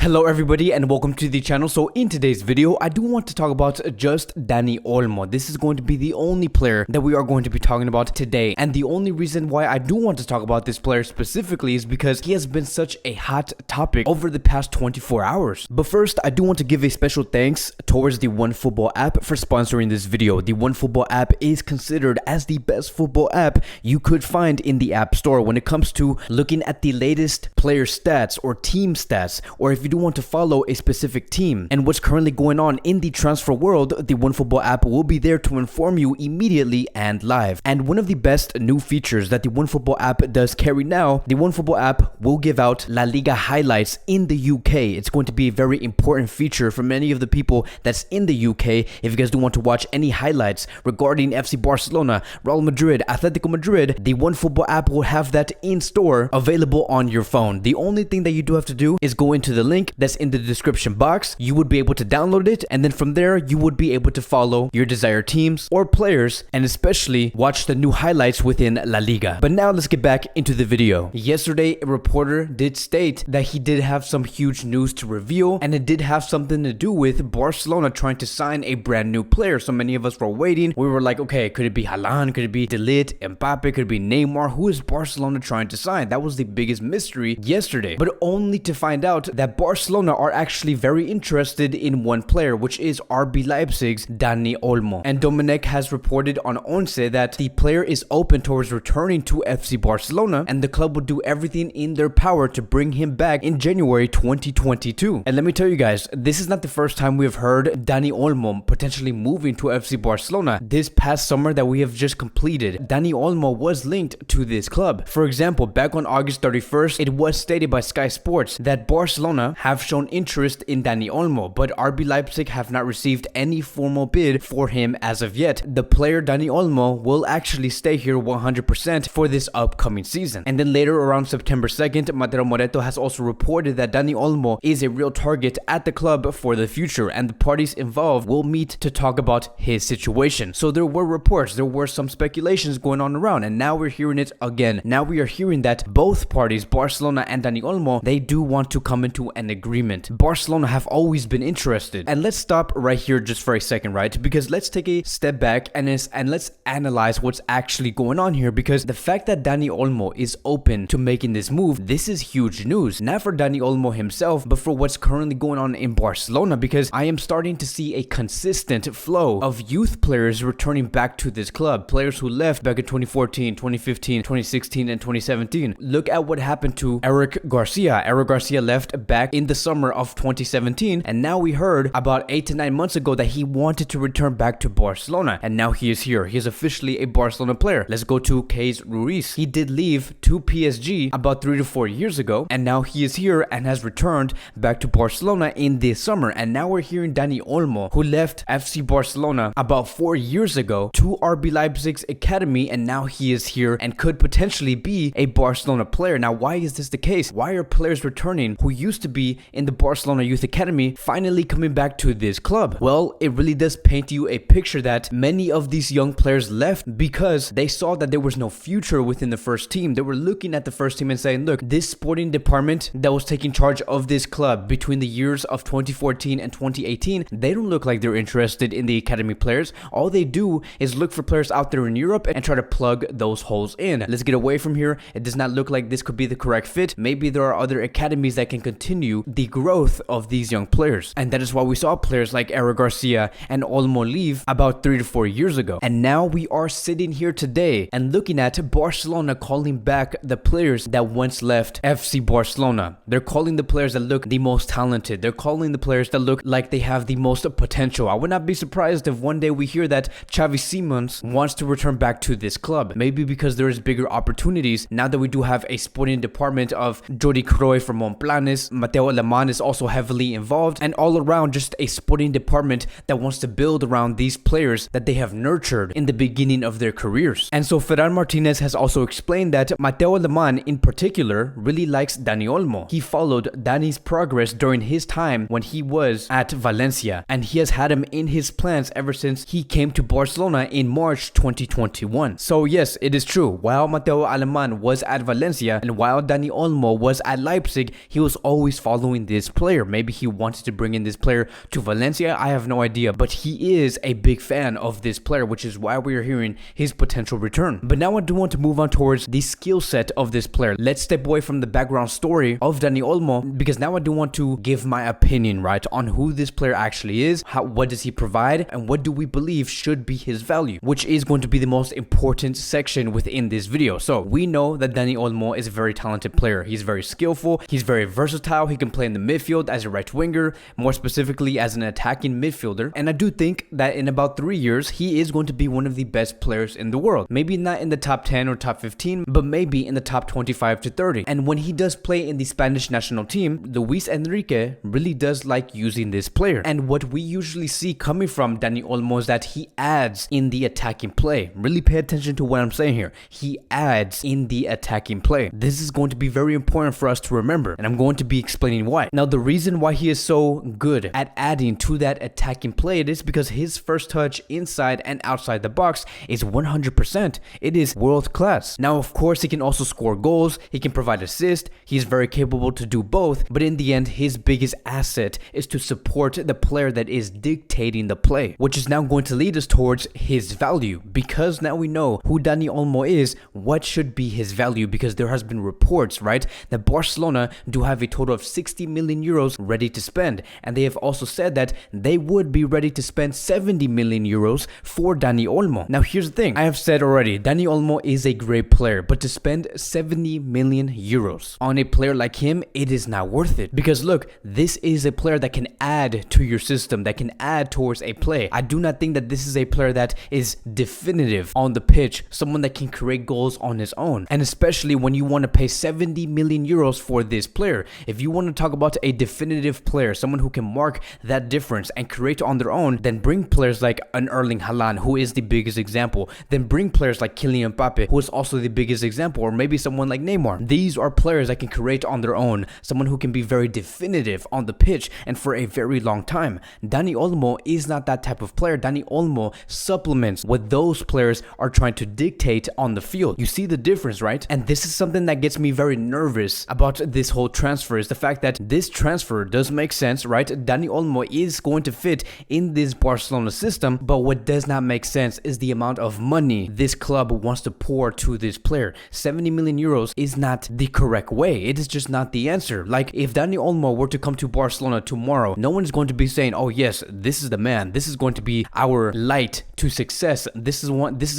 Hello everybody and welcome to the channel. So in today's video, I do want to talk about just Dani Olmo. This is going to be the only player that we are going to be talking about today. And the only reason why I do want to talk about this player specifically is because he has been such a hot topic over the past 24 hours. But first, I do want to give a special thanks towards the OneFootball app for sponsoring this video. The OneFootball app is considered as the best football app you could find in the App Store when it comes to looking at the latest player stats or team stats, or if you do want to follow a specific team and what's currently going on in the transfer world, the OneFootball app will be there to inform you immediately and live. And one of the best new features that the OneFootball app does carry now, the OneFootball app will give out La Liga highlights in the UK. It's going to be a very important feature for many of the people that's in the UK. If you guys do want to watch any highlights regarding FC Barcelona, Real Madrid, Atletico Madrid, the OneFootball app will have that in store available on your phone. The only thing that you do have to do is go into the link that's in the description box. You would be able to download it, and then from there you would be able to follow your desired teams or players, and especially watch the new highlights within La Liga. But now let's get back into the video. Yesterday, a reporter did state that he did have some huge news to reveal, and it did have something to do with Barcelona trying to sign a brand new player. So many of us were waiting. We were like, okay, could it be Haaland? Could it be De Ligt, Mbappe? Could it be Neymar? Who is Barcelona trying to sign? That was the biggest mystery yesterday, but only to find out that Barcelona are actually very interested in one player, which is RB Leipzig's Dani Olmo. And Domenech has reported on Once that the player is open towards returning to FC Barcelona, and the club will do everything in their power to bring him back in January 2022. And let me tell you guys, this is not the first time we have heard Dani Olmo potentially moving to FC Barcelona. This past summer that we have just completed, Dani Olmo was linked to this club. For example, back on August 31st, it was stated by Sky Sports that Barcelona have shown interest in Dani Olmo, but RB Leipzig have not received any formal bid for him as of yet. The player Dani Olmo will actually stay here 100% for this upcoming season. And then later around September 2nd, Mateo Moreto has also reported that Dani Olmo is a real target at the club for the future, and the parties involved will meet to talk about his situation. So there were reports, there were some speculations going on around, and now we're hearing it again. Now we are hearing that both parties, Barcelona and Dani Olmo, they do want to come into an agreement. Barcelona have always been interested. And let's stop right here just for a second, right? Because let's take a step back and let's analyze what's actually going on here, because the fact that Dani Olmo is open to making this move, this is huge news. Not for Dani Olmo himself, but for what's currently going on in Barcelona, because I am starting to see a consistent flow of youth players returning back to this club. Players who left back in 2014, 2015, 2016, and 2017. Look at what happened to Eric Garcia. Eric Garcia left back in the summer of 2017, and now we heard about 8 to 9 months ago that he wanted to return back to Barcelona, and now he is here. He is officially a Barcelona player. Let's go to Keys Ruiz. He did leave to PSG about 3 to 4 years ago, and now he is here and has returned back to Barcelona in this summer. And now we're hearing Dani Olmo, who left FC Barcelona about 4 years ago to RB Leipzig's academy, and now he is here and could potentially be a Barcelona player. Now, why is this the case? Why are players returning who used to be in the Barcelona Youth Academy finally coming back to this club? Well, it really does paint you a picture that many of these young players left because they saw that there was no future within the first team. They were looking at the first team and saying, look, this sporting department that was taking charge of this club between the years of 2014 and 2018, they don't look like they're interested in the academy players. All they do is look for players out there in Europe and try to plug those holes in. Let's get away from here. It does not look like this could be the correct fit. Maybe there are other academies that can continue the growth of these young players. And that is why we saw players like Eric Garcia and Olmo leave about 3 to 4 years ago. And now we are sitting here today and looking at Barcelona calling back the players that once left FC Barcelona. They're calling the players that look the most talented. They're calling the players that look like they have the most potential. I would not be surprised if one day we hear that Xavi Simons wants to return back to this club. Maybe because there is bigger opportunities now that we do have a sporting department of Jordi Cruyff from Montplanes. Mateo Alemán is also heavily involved, and all around just a sporting department that wants to build around these players that they have nurtured in the beginning of their careers. And so Ferran Martinez has also explained that Mateo Alemán in particular really likes Dani Olmo. He followed Dani's progress during his time when he was at Valencia, and he has had him in his plans ever since he came to Barcelona in March 2021. So yes, it is true. While Mateo Alemán was at Valencia and while Dani Olmo was at Leipzig, he was always following following this player. Maybe he wanted to bring in this player to Valencia. I have no idea, but he is a big fan of this player, which is why we are hearing his potential return. But now I do want to move on towards the skill set of this player. Let's step away from the background story of Dani Olmo, because now I do want to give my opinion, right, on who this player actually is, what does he provide, and what do we believe should be his value, which is going to be the most important section within this video. So we know that Dani Olmo is a very talented player. He's very skillful, he's very versatile, he can play in the midfield as a right winger, more specifically as an attacking midfielder, and I do think that in about 3 years he is going to be one of the best players in the world. Maybe not in the top 10 or top 15, but maybe in the top 25 to 30. And when he does play in the Spanish national team, Luis Enrique really does like using this player. And what we usually see coming from Dani Olmo is that he adds in the attacking play. Really pay attention to what I'm saying here. He adds in the attacking play. This is going to be very important for us to remember, and I'm going to be explaining why. Now, the reason why he is so good at adding to that attacking play is because his first touch inside and outside the box is 100%. It is world class. Now, of course, he can also score goals, he can provide assists, he's very capable to do both, but in the end, his biggest asset is to support the player that is dictating the play, which is now going to lead us towards his value. Because now we know who Dani Olmo is, what should be his value, because there has been reports, right, that Barcelona do have a total of 60 million euros ready to spend, and they have also said that they would be ready to spend 70 million euros for Dani Olmo. Now, here's the thing. I have said already, Dani Olmo is a great player, but to spend 70 million euros on a player like him, it is not worth it. Because look, this is a player that can add to your system, that can add towards a play. I do not think that this is a player that is definitive on the pitch, someone that can create goals on his own. And especially when you want to pay 70 million euros for this player, if you want to talk about a definitive player, someone who can mark that difference and create on their own, then bring players like an Erling Haaland, who is the biggest example. Then bring players like Kylian Mbappe, who is also the biggest example, or maybe someone like Neymar. These are players that can create on their own, someone who can be very definitive on the pitch and for a very long time. Dani Olmo is not that type of player. Dani Olmo supplements what those players are trying to dictate on the field. You see the difference, right? And this is something that gets me very nervous about this whole transfer, is the fact that this transfer does make sense, right? Dani Olmo is going to fit in this Barcelona system, but what does not make sense is the amount of money this club wants to pour to this player. 70 million euros is not the correct way. It is just not the answer. Like, if Dani Olmo were to come to Barcelona tomorrow, no one is going to be saying, oh yes, this is the man, this is going to be our light to success, this is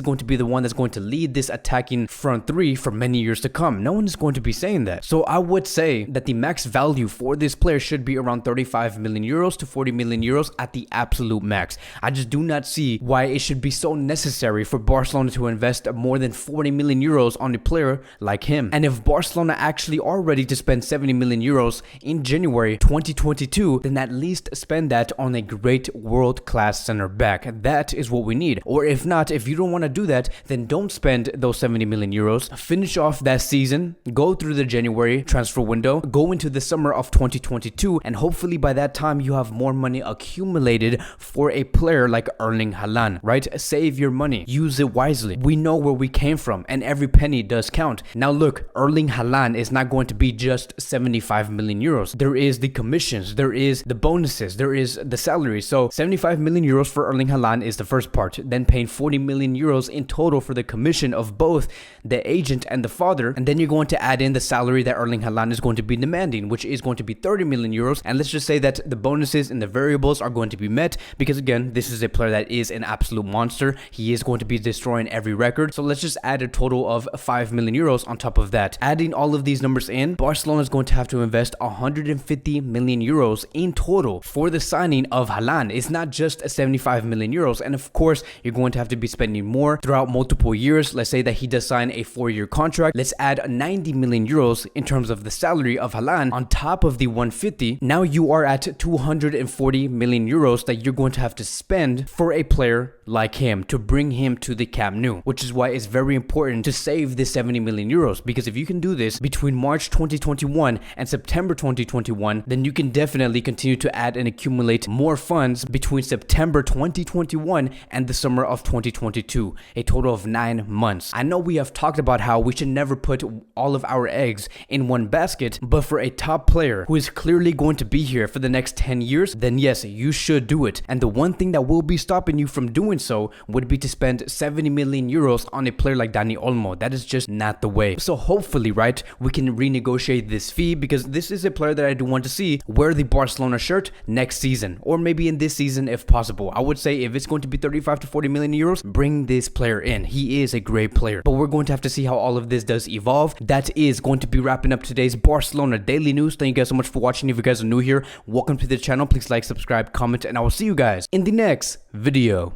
going to be the one that's going to lead this attacking front three for many years to come. No one is going to be saying that. So I would say that the max value for this player should be around 35 million euros to 40 million euros at the absolute max. I just do not see why it should be so necessary for Barcelona to invest more than 40 million euros on a player like him. And if Barcelona actually are ready to spend 70 million euros in January 2022, then at least spend that on a great world-class center back. That is what we need. Or if not, if you don't want to do that, then don't spend those 70 million euros. Finish off that season, go through the January transfer window, go into the summer of 2022, and hopefully by that time you have more money accumulated for a player like Erling Haaland, right? Save your money, use it wisely. We know where we came from, and every penny does count. Now look, Erling Haaland is not going to be just 75 million euros. There is the commissions, there is the bonuses, there is the salary. So 75 million euros for Erling Haaland is the first part, then paying 40 million euros in total for the commission of both the agent and the father, and then you're going to add in the salary that Erling Haaland is going to be demanding, which is going to be 30 million euros. And let's just say that the bonuses and the variables are going to be met, because again, this is a player that is an absolute monster. He is going to be destroying every record. So let's just add a total of 5 million euros on top of that. Adding all of these numbers in, Barcelona is going to have to invest 150 million euros in total for the signing of Haaland. It's not just 75 million euros, and of course you're going to have to be spending more throughout multiple years. Let's say that he does sign a 4-year contract. Let's add 90 million euros in terms of the salary of Haaland on top of the 150. Now you are at 240 million euros that you're going to have to spend for a player like him to bring him to the Camp Nou, which is why it's very important to save this 70 million euros, because if you can do this between March 2021 and September 2021, then you can definitely continue to add and accumulate more funds between September 2021 and the summer of 2022, a total of 9 months. I know we have talked about how we should never put all of our eggs in one basket, but for a top player who is clearly going to be here for the next 10 years, then yes, you should do it. And the one thing that will be stopping you from doing so would be to spend 70 million euros on a player like Dani Olmo. That is just not the way. So hopefully, right, we can renegotiate this fee, because this is a player that I do want to see wear the Barcelona shirt next season, or maybe in this season if possible. I would say if it's going to be 35 to 40 million euros, bring this player in. He is a great player, but we're going to have to see how all of this does evolve. That is going to be wrapping up today's Barcelona Daily News. Thank you guys so much for watching. If you guys are new here, welcome to the channel. Please like, subscribe, comment, and I will see you guys in the next video.